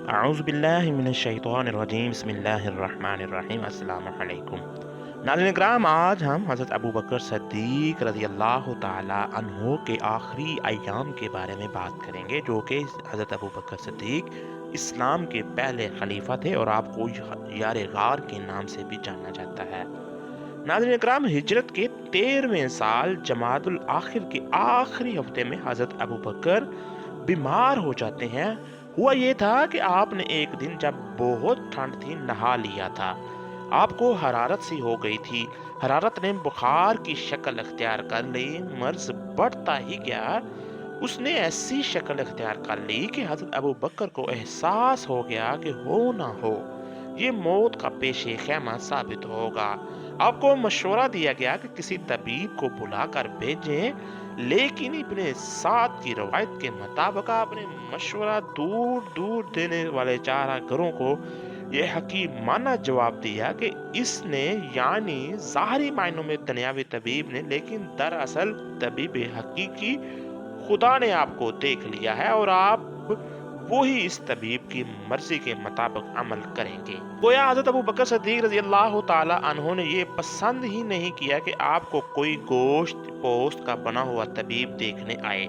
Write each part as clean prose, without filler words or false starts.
اعوذ باللہ من الشیطان الرجیم بسم اللہ الرحمن الرحیم السلام علیکم ناظرین کرام، آج ہم حضرت ابو بکر صدیق رضی اللہ تعالی عنہ کے آخری ایام کے بارے میں بات کریں گے، جو کہ حضرت ابو بکر صدیق اسلام کے پہلے خلیفہ تھے اور آپ کو یار غار کے نام سے بھی جانا جاتا ہے۔ ناظرین اکرام، ہجرت کے 13ویں سال جمادی الاخر کے آخری ہفتے میں حضرت ابو بکر بیمار ہو جاتے ہیں۔ ہوا یہ تھا کہ آپ نے ایک دن جب بہت ٹھنڈ تھی نہا لیا تھا۔ آپ کو حرارت سی ہو گئی تھی۔ حرارت نے بخار کی شکل اختیار کر لی، مرض بڑھتا ہی گیا۔ اس نے ایسی شکل اختیار کر لی کہ حضرت ابو بکر کو احساس ہو گیا کہ ہو نہ ہو یہ موت کا پیش خیمہ ثابت ہوگا۔ آپ کو مشورہ دیا گیا کہ کسی طبیب کو بلا کر بھیجیں، لیکن ابن سعد کی روایت کے مطابق آپ نے مشورہ دور دور دینے والے چارہ گروں کو یہ حکیمانہ جواب دیا کہ اس نے، یعنی ظاہری معنوں میں دنیاوی طبیب نے، لیکن دراصل طبیب حقیقی خدا نے آپ کو دیکھ لیا ہے اور آپ وہی اس طبیب کی مرضی کے مطابق عمل کریں گے۔ گویا حضرت ابو بکر صدیق رضی اللہ تعالی عنہ نے یہ پسند ہی نہیں کیا کہ آپ کو کوئی گوشت پوست کا بنا ہوا طبیب دیکھنے آئے۔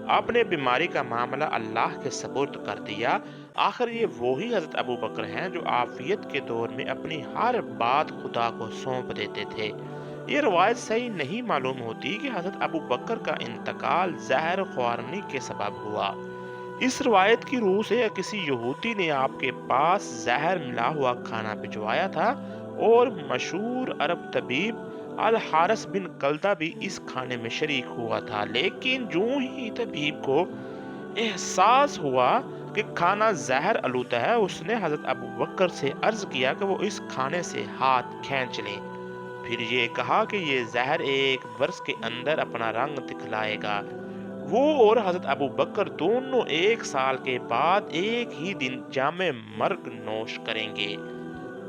آپ نے بیماری کا معاملہ اللہ کے سپرد کر دیا۔ آخر یہ وہی حضرت ابو بکر ہیں جو عافیت کے دور میں اپنی ہر بات خدا کو سونپ دیتے تھے۔ یہ روایت صحیح نہیں معلوم ہوتی کہ حضرت ابو بکر کا انتقال زہر خوارنی کے سبب ہوا۔ اس روایت کی روح سے کسی یہودی نے آپ کے پاس زہر ملا ہوا کھانا بھجوایا تھا اور مشہور عرب طبیب الحارث بن کلدہ بھی اس کھانے میں شریک ہوا تھا، لیکن جوں ہی طبیب کو احساس ہوا کہ کھانا زہر آلودہ ہے، اس نے حضرت ابو بکر سے عرض کیا کہ وہ اس کھانے سے ہاتھ کھینچ لیں۔ پھر یہ کہا کہ یہ زہر ایک برس کے اندر اپنا رنگ دکھلائے گا۔ وہ اور حضرت ابو بکر دونوں 1 سال کے بعد ایک ہی دن جام مرگ نوش کریں گے۔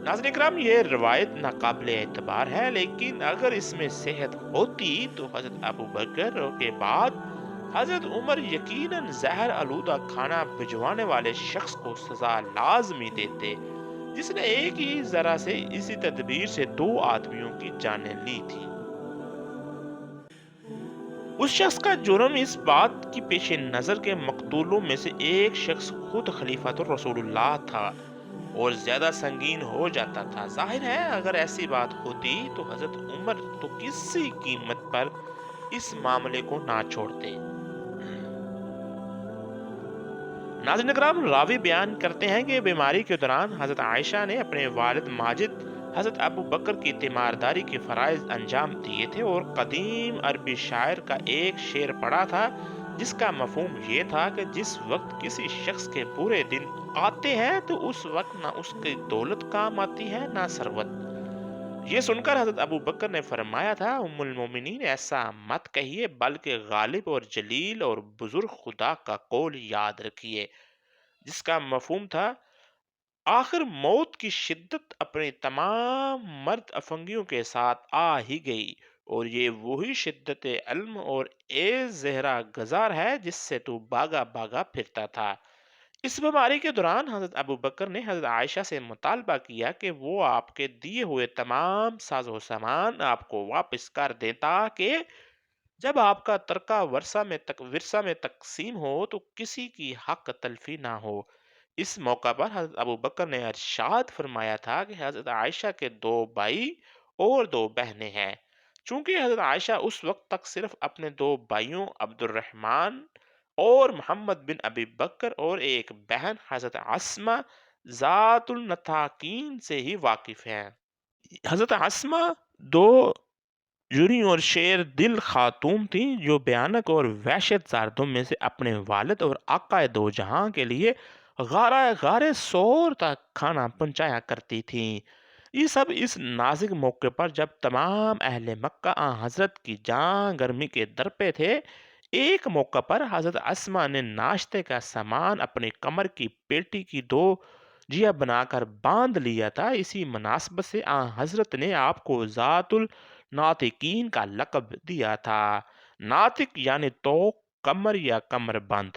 ناظرین اکرام، یہ روایت ناقابل اعتبار ہے، لیکن اگر اس میں صحت ہوتی تو حضرت ابو بکر کے بعد حضرت عمر یقیناً زہر آلودہ کھانا بھجوانے والے شخص کو سزا لازمی دیتے، جس نے ایک ہی ذرہ سے اسی تدبیر سے 2 آدمیوں کی جانیں لی تھی۔ اس شخص کا جرم اس بات کی پیش نظر کے مقتولوں میں سے ایک شخص خود خلیفۃ الرسول اللہ تھا اور زیادہ سنگین ہو جاتا تھا۔ ظاہر ہے اگر ایسی بات ہوتی تو حضرت عمر تو کسی قیمت پر اس معاملے کو نہ چھوڑتے۔ ناظرین اکرام، راوی بیان کرتے ہیں کہ بیماری کے دوران حضرت عائشہ نے اپنے والد ماجد حضرت ابو بکر کی تیمارداری کے فرائض انجام دیے تھے اور قدیم عربی شاعر کا ایک شعر پڑھا تھا جس کا مفہوم یہ تھا کہ جس وقت کسی شخص کے برے دن آتے ہیں تو اس وقت نہ اس کی دولت کام آتی ہے نہ ثروت۔ یہ سن کر حضرت ابو بکر نے فرمایا تھا، ام المومنین، ایسا مت کہیے، بلکہ غالب اور جلیل اور بزرگ خدا کا قول یاد رکھیے، جس کا مفہوم تھا آخر موت کی شدت اپنے تمام مرد افنگیوں کے ساتھ آ ہی گئی، اور یہ وہی شدت علم اور اے زہرا گزار ہے جس سے تو باغا باغا پھرتا تھا۔ اس بیماری کے دوران حضرت ابو بکر نے حضرت عائشہ سے مطالبہ کیا کہ وہ آپ کے دیے ہوئے تمام ساز و سامان آپ کو واپس کر دیں، تاکہ جب آپ کا ترکہ ورثہ میں تقسیم ہو تو کسی کی حق تلفی نہ ہو۔ اس موقع پر حضرت ابو بکر نے ارشاد فرمایا تھا کہ حضرت عائشہ کے 2 بھائی اور 2 بہنیں ہیں۔ چونکہ حضرت عائشہ اس وقت تک صرف اپنے 2 بھائیوں عبد الرحمن اور محمد بن ابی بکر اور ایک بہن حضرت عصمہ ذات النطاقین سے ہی واقف ہیں۔ حضرت عصمہ دو جری اور شیر دل خاتون تھیں جو بھیانک اور وحشت زردوں میں سے اپنے والد اور آقا دو جہاں کے لیے غار سور تک کھانا پہنچایا کرتی تھیں۔ یہ سب اس نازک موقع پر جب تمام اہل مکہ حضرت کی جان گرمی کے در پہ تھے۔ ایک موقع پر حضرت اسما نے ناشتے کا سامان اپنی کمر کی پیٹی کی 2 جیا بنا کر باندھ لیا تھا۔ اسی مناسبت سے حضرت نے آپ کو ذات الناطقین کا لقب دیا تھا۔ ناطق یعنی توق، کمر یا کمر بند۔